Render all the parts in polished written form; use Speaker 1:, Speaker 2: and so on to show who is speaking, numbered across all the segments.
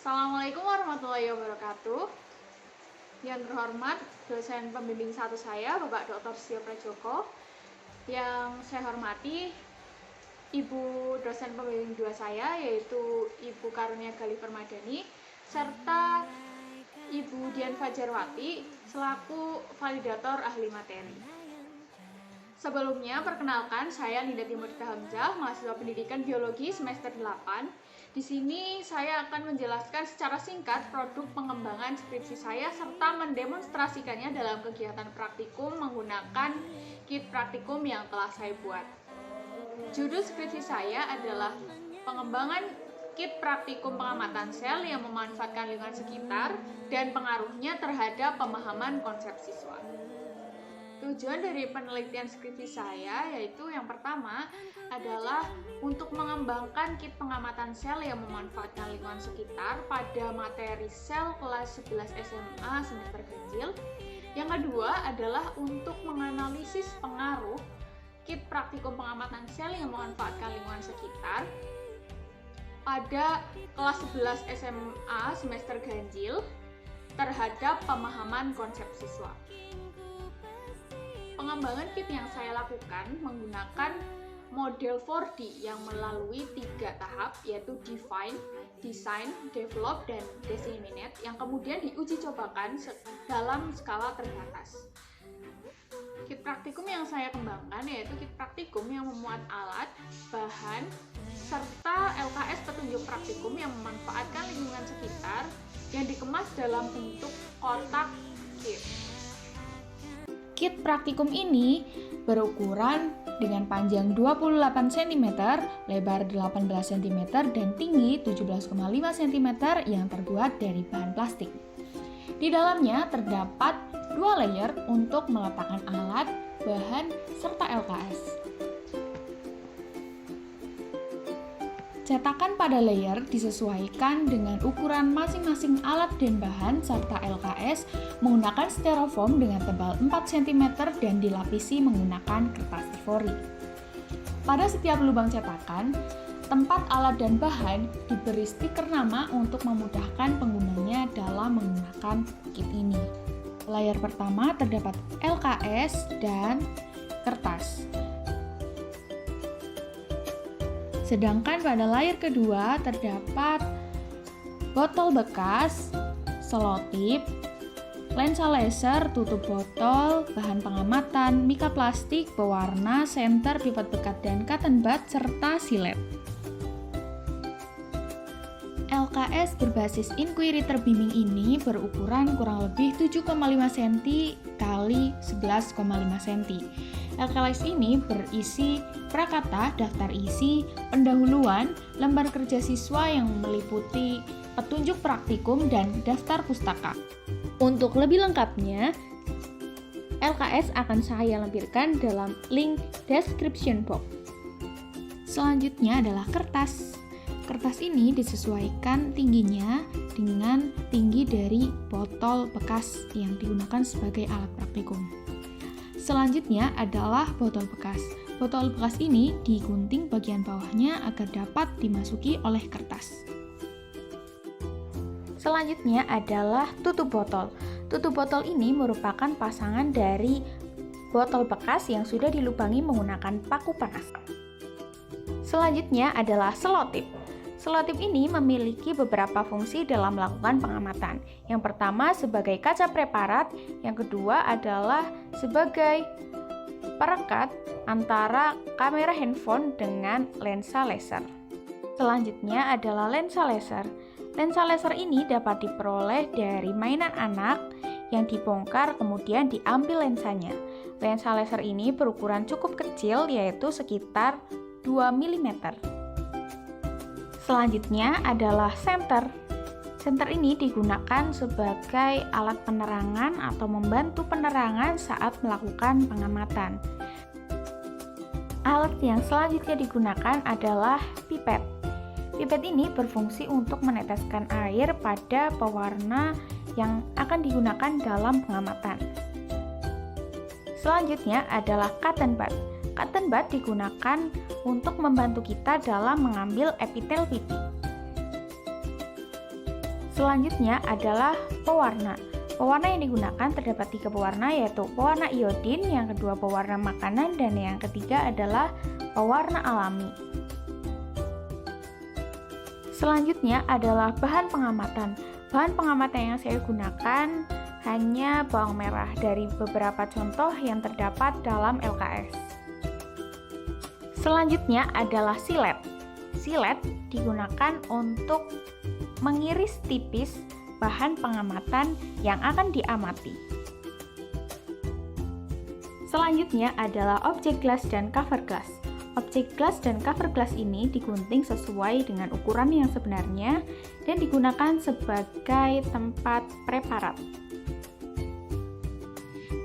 Speaker 1: Assalamualaikum warahmatullahi wabarakatuh. Yang terhormat dosen pembimbing 1 saya, Bapak Dr. Sio Prajoko. Yang saya hormati Ibu dosen pembimbing 2 saya, yaitu Ibu Karunia Gali Permadani, serta Ibu Dian Fajarwati selaku validator ahli materi. Sebelumnya, perkenalkan, saya Ninda Timurita Hamzah, mahasiswa pendidikan biologi semester 8. Di sini saya akan menjelaskan secara singkat produk pengembangan skripsi saya serta mendemonstrasikannya dalam kegiatan praktikum menggunakan kit praktikum yang telah saya buat. Judul skripsi saya adalah pengembangan kit praktikum pengamatan sel yang memanfaatkan lingkungan sekitar dan pengaruhnya terhadap pemahaman konsep siswa. Tujuan dari penelitian skripsi saya yaitu yang pertama adalah untuk mengembangkan kit pengamatan sel yang memanfaatkan lingkungan sekitar pada materi sel kelas 11 SMA semester ganjil. Yang kedua adalah untuk menganalisis pengaruh kit praktikum pengamatan sel yang memanfaatkan lingkungan sekitar pada kelas 11 SMA semester ganjil terhadap pemahaman konsep siswa. Pengembangan kit yang saya lakukan menggunakan model 4D yang melalui 3 tahap, yaitu define, design, develop, dan disseminate, yang kemudian diuji cobakan dalam skala terbatas. Kit praktikum yang saya kembangkan yaitu kit praktikum yang memuat alat, bahan, serta LKS petunjuk praktikum yang memanfaatkan lingkungan sekitar yang dikemas dalam bentuk kotak kit. Kit praktikum ini berukuran dengan panjang 28 cm, lebar 18 cm, dan tinggi 17,5 cm yang terbuat dari bahan plastik. Di dalamnya terdapat 2 layer untuk meletakkan alat, bahan, serta LKS. Cetakan pada layer disesuaikan dengan ukuran masing-masing alat dan bahan serta LKS menggunakan styrofoam dengan tebal 4 cm dan dilapisi menggunakan kertas ivori. Pada setiap lubang cetakan, tempat alat dan bahan diberi stiker nama untuk memudahkan penggunanya dalam menggunakan kit ini. Layer pertama terdapat LKS dan kertas. Sedangkan pada layer kedua terdapat botol bekas, selotip, lensa laser, tutup botol, bahan pengamatan, mika plastik, pewarna, senter, pipet bekat, dan cotton bud, serta silet. LKS berbasis inquiry terbimbing ini berukuran kurang lebih 7,5 cm x 11,5 cm. LKS ini berisi prakata, daftar isi, pendahuluan, lembar kerja siswa yang meliputi petunjuk praktikum, dan daftar pustaka. Untuk lebih lengkapnya, LKS akan saya lampirkan dalam link description box. Selanjutnya adalah kertas. Kertas ini disesuaikan tingginya dengan tinggi dari botol bekas yang digunakan sebagai alat praktikum. Selanjutnya adalah botol bekas. Botol bekas ini digunting bagian bawahnya agar dapat dimasuki oleh kertas. Selanjutnya adalah tutup botol. Tutup botol ini merupakan pasangan dari botol bekas yang sudah dilubangi menggunakan paku panas. Selanjutnya adalah selotip. Selotip ini memiliki beberapa fungsi dalam melakukan pengamatan. Yang pertama sebagai kaca preparat, yang kedua adalah sebagai perekat antara kamera handphone dengan lensa laser. Selanjutnya adalah lensa laser. Lensa laser ini dapat diperoleh dari mainan anak yang dibongkar kemudian diambil lensanya. Lensa laser ini berukuran cukup kecil yaitu sekitar 2 mm. Selanjutnya adalah senter. Senter ini digunakan sebagai alat penerangan atau membantu penerangan saat melakukan pengamatan. Alat yang selanjutnya digunakan adalah pipet. Pipet ini berfungsi untuk meneteskan air pada pewarna yang akan digunakan dalam pengamatan. Selanjutnya adalah cotton bud. Cotton bud digunakan untuk membantu kita dalam mengambil epitel pipi.
Speaker 2: Selanjutnya adalah pewarna. Pewarna yang digunakan terdapat 3 pewarna, yaitu pewarna iodin, yang kedua pewarna makanan, dan yang ketiga adalah pewarna alami. Selanjutnya adalah bahan pengamatan. Bahan pengamatan yang saya gunakan hanya bawang merah dari beberapa contoh yang terdapat dalam LKS. Selanjutnya adalah silet. Silet digunakan untuk mengiris tipis bahan pengamatan yang akan diamati. Selanjutnya adalah objek glass dan cover glass. Objek glass dan cover glass ini digunting sesuai dengan ukuran yang sebenarnya dan digunakan sebagai tempat preparat.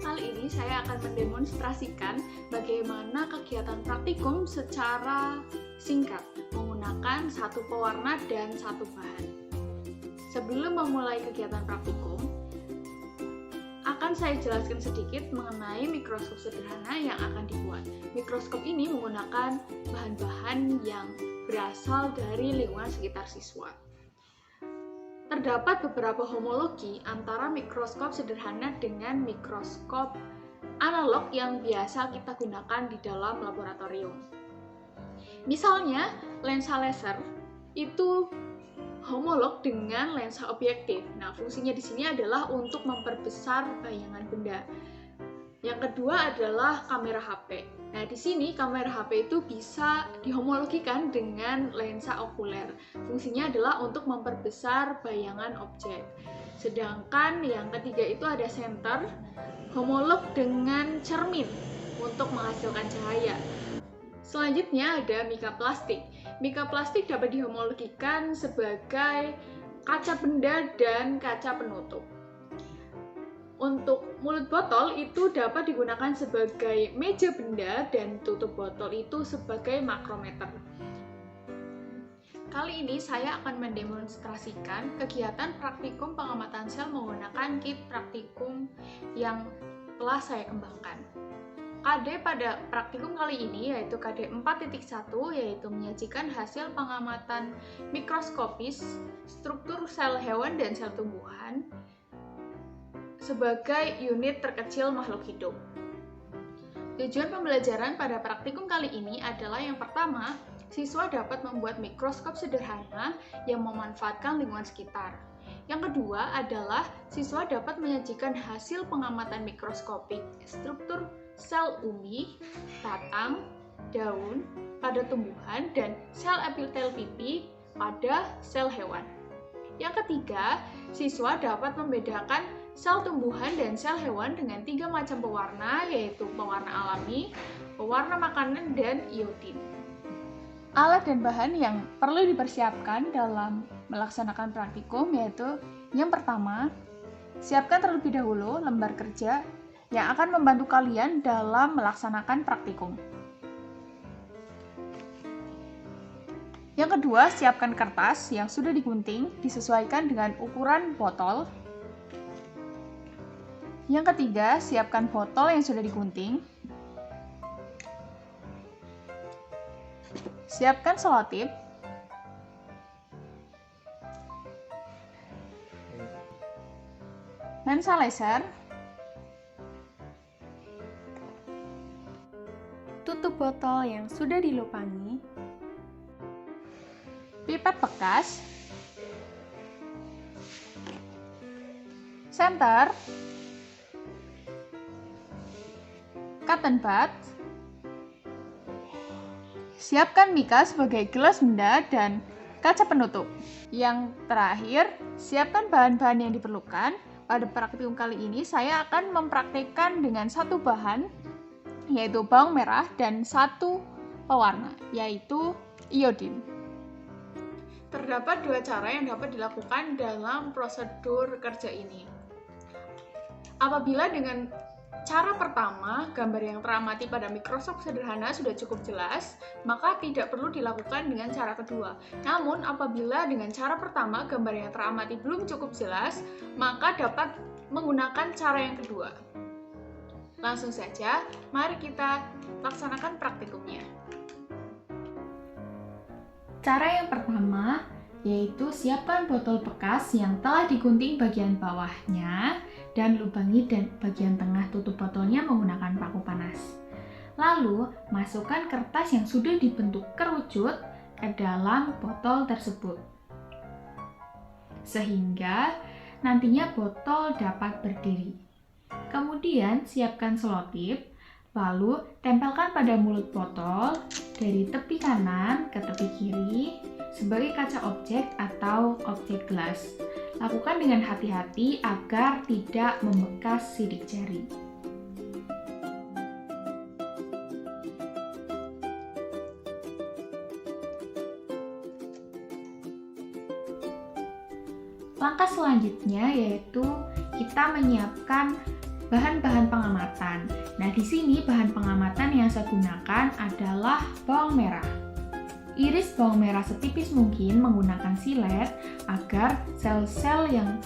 Speaker 1: Kali ini saya akan mendemonstrasikan bagaimana kegiatan praktikum secara singkat menggunakan satu pewarna dan satu bahan. Sebelum memulai kegiatan praktikum, akan saya jelaskan sedikit mengenai mikroskop sederhana yang akan dibuat. Mikroskop ini menggunakan bahan-bahan yang berasal dari lingkungan sekitar siswa. Terdapat beberapa homologi antara mikroskop sederhana dengan mikroskop analog yang biasa kita gunakan di dalam laboratorium. Misalnya, lensa laser itu homolog dengan lensa objektif. Nah, fungsinya di sini adalah untuk memperbesar bayangan benda. Yang kedua adalah kamera HP. Nah, di sini kamera HP itu bisa dihomologikan dengan lensa okuler. Fungsinya adalah untuk memperbesar bayangan objek. Sedangkan yang ketiga itu ada senter, homolog dengan cermin untuk menghasilkan cahaya. Selanjutnya ada mika plastik. Mika plastik dapat dihomologikan sebagai kaca benda dan kaca penutup. Untuk mulut botol itu dapat digunakan sebagai meja benda dan tutup botol itu sebagai makrometer. Kali ini saya akan mendemonstrasikan kegiatan praktikum pengamatan sel menggunakan kit praktikum yang telah saya kembangkan. KD pada praktikum kali ini yaitu KD 4.1, yaitu menyajikan hasil pengamatan mikroskopis struktur sel hewan dan sel tumbuhan sebagai unit terkecil makhluk hidup. Tujuan pembelajaran pada praktikum kali ini adalah yang pertama, siswa dapat membuat mikroskop sederhana yang memanfaatkan lingkungan sekitar. Yang kedua adalah siswa dapat menyajikan hasil pengamatan mikroskopik struktur sel umbi, batang, daun pada tumbuhan, dan sel epitel pipi pada sel hewan. Yang ketiga, siswa dapat membedakan sel tumbuhan dan sel hewan dengan 3 macam pewarna, yaitu pewarna alami, pewarna makanan, dan iodin. Alat dan bahan yang perlu dipersiapkan dalam melaksanakan praktikum yaitu yang pertama, siapkan terlebih dahulu lembar kerja yang akan membantu kalian dalam melaksanakan praktikum. Yang kedua, siapkan kertas yang sudah digunting disesuaikan dengan ukuran botol. Yang ketiga, siapkan botol yang sudah digunting. Siapkan selotip. Lensa laser. Tutup botol yang sudah dilubangi, pipet bekas, senter, cotton bud. Siapkan mika sebagai gelas benda dan kaca penutup. Yang terakhir, siapkan bahan-bahan yang diperlukan. Pada praktikum kali ini saya akan mempraktikkan dengan satu bahan, yaitu bawang merah, dan satu pewarna, yaitu iodin. Terdapat 2 cara yang dapat dilakukan dalam prosedur kerja ini. Apabila dengan cara pertama, gambar yang teramati pada mikroskop sederhana sudah cukup jelas, maka tidak perlu dilakukan dengan cara kedua. Namun, apabila dengan cara pertama, gambar yang teramati belum cukup jelas, maka dapat menggunakan cara yang kedua. Langsung saja, mari kita laksanakan praktikumnya. Cara yang pertama,
Speaker 2: yaitu siapkan botol bekas yang telah digunting bagian bawahnya dan lubangi bagian tengah tutup botolnya menggunakan paku panas. Lalu, masukkan kertas yang sudah dibentuk kerucut ke dalam botol tersebut, sehingga nantinya botol dapat berdiri. Kemudian, siapkan selotip, lalu tempelkan pada mulut botol dari tepi kanan ke tepi kiri sebagai kaca objek atau objek gelas. Lakukan dengan hati-hati agar tidak membekas sidik jari. Langkah selanjutnya yaitu kita menyiapkan bahan-bahan pengamatan. Nah, di sini bahan pengamatan yang saya gunakan adalah bawang merah. Iris bawang merah setipis mungkin menggunakan silet agar sel-sel yang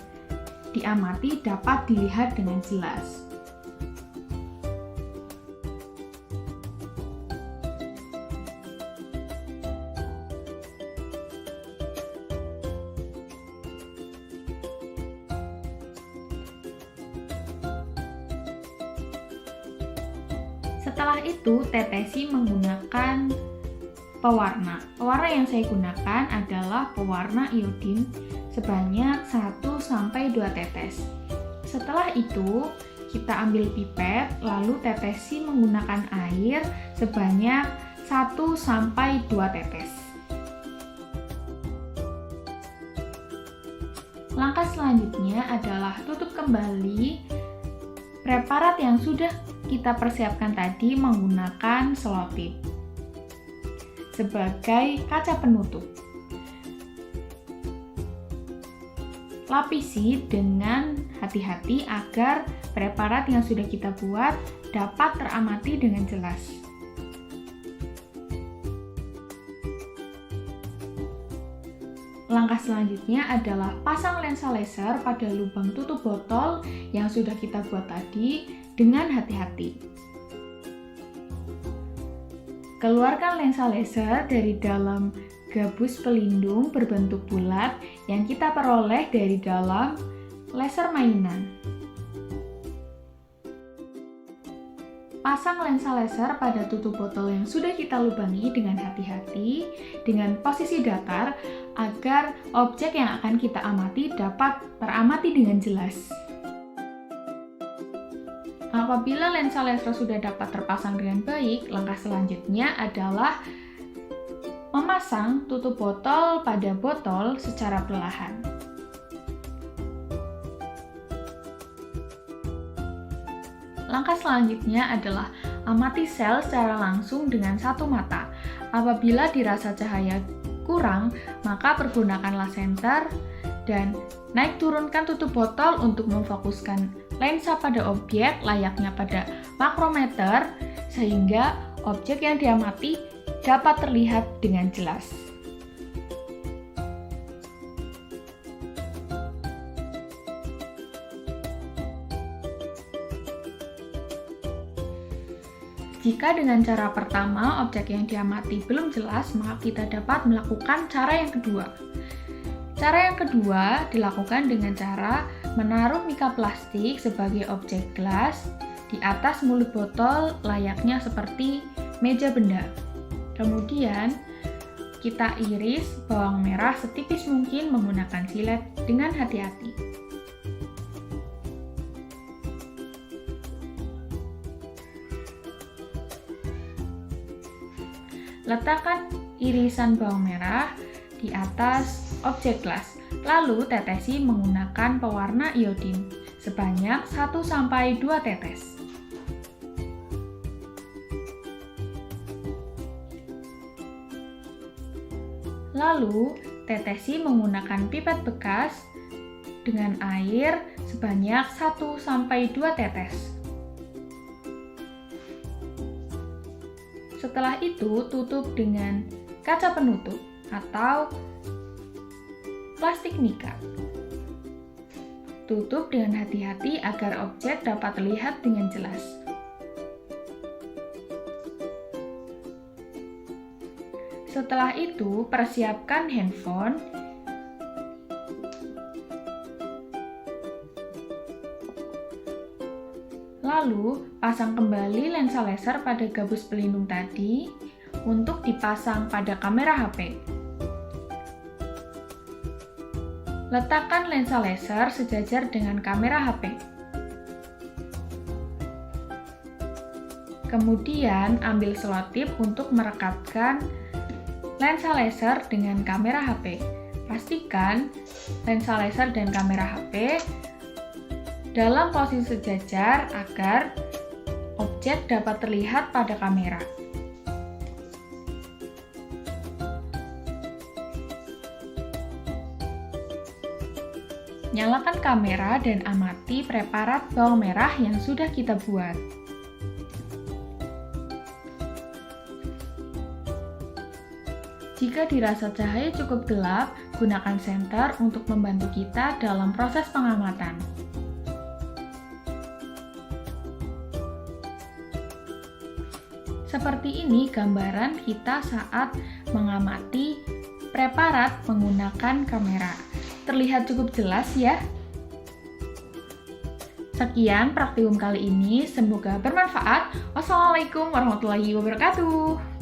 Speaker 2: diamati dapat dilihat dengan jelas. Setelah itu, tetesi menggunakan pewarna. Pewarna yang saya gunakan adalah pewarna iodin sebanyak 1-2 tetes. Setelah itu, kita ambil pipet, lalu tetesi menggunakan air sebanyak 1-2 tetes. Langkah selanjutnya adalah tutup kembali preparat yang sudah kita persiapkan tadi menggunakan selotip sebagai kaca penutup. Lapisi dengan hati-hati agar preparat yang sudah kita buat dapat teramati dengan jelas. Langkah selanjutnya adalah pasang lensa laser pada lubang tutup botol yang sudah kita buat tadi dengan hati-hati. Keluarkan lensa laser dari dalam gabus pelindung berbentuk bulat yang kita peroleh dari dalam laser mainan. Pasang lensa laser pada tutup botol yang sudah kita lubangi dengan hati-hati dengan posisi datar agar objek yang akan kita amati dapat teramati dengan jelas. Apabila lensa laser sudah dapat terpasang dengan baik, langkah selanjutnya adalah memasang tutup botol pada botol secara perlahan. Langkah selanjutnya adalah amati sel secara langsung dengan satu mata. Apabila dirasa cahaya kurang, maka pergunakanlah senter dan naik turunkan tutup botol untuk memfokuskan lensa pada objek layaknya pada makrometer sehingga objek yang diamati dapat terlihat dengan jelas. Jika dengan cara pertama objek yang diamati belum jelas, maka kita dapat melakukan cara yang kedua. Cara yang kedua dilakukan dengan cara menaruh mika plastik sebagai objek gelas di atas mulut botol layaknya seperti meja benda. Kemudian kita iris bawang merah setipis mungkin menggunakan silet dengan hati-hati. Letakkan irisan bawang merah di atas objek gelas, lalu tetesi menggunakan pewarna iodin sebanyak 1-2 tetes. Lalu, tetesi menggunakan pipet bekas dengan air sebanyak 1-2 tetes. Setelah itu, tutup dengan kaca penutup atau plastik mika. Tutup dengan hati-hati agar objek dapat terlihat dengan jelas. Setelah itu, persiapkan handphone Lalu, pasang kembali lensa laser pada gabus pelindung tadi untuk dipasang pada kamera HP. Letakkan lensa laser sejajar dengan kamera HP. Kemudian, ambil selotip untuk merekatkan lensa laser dengan kamera HP. Pastikan lensa laser dan kamera HP dalam posisi sejajar agar objek dapat terlihat pada kamera. Nyalakan kamera dan amati preparat bawang merah yang sudah kita buat. Jika dirasa cahaya cukup gelap, gunakan senter untuk membantu kita dalam proses pengamatan. Seperti ini gambaran kita saat mengamati preparat menggunakan kamera. Terlihat cukup jelas ya? Sekian praktikum kali ini, semoga bermanfaat. Wassalamualaikum warahmatullahi wabarakatuh.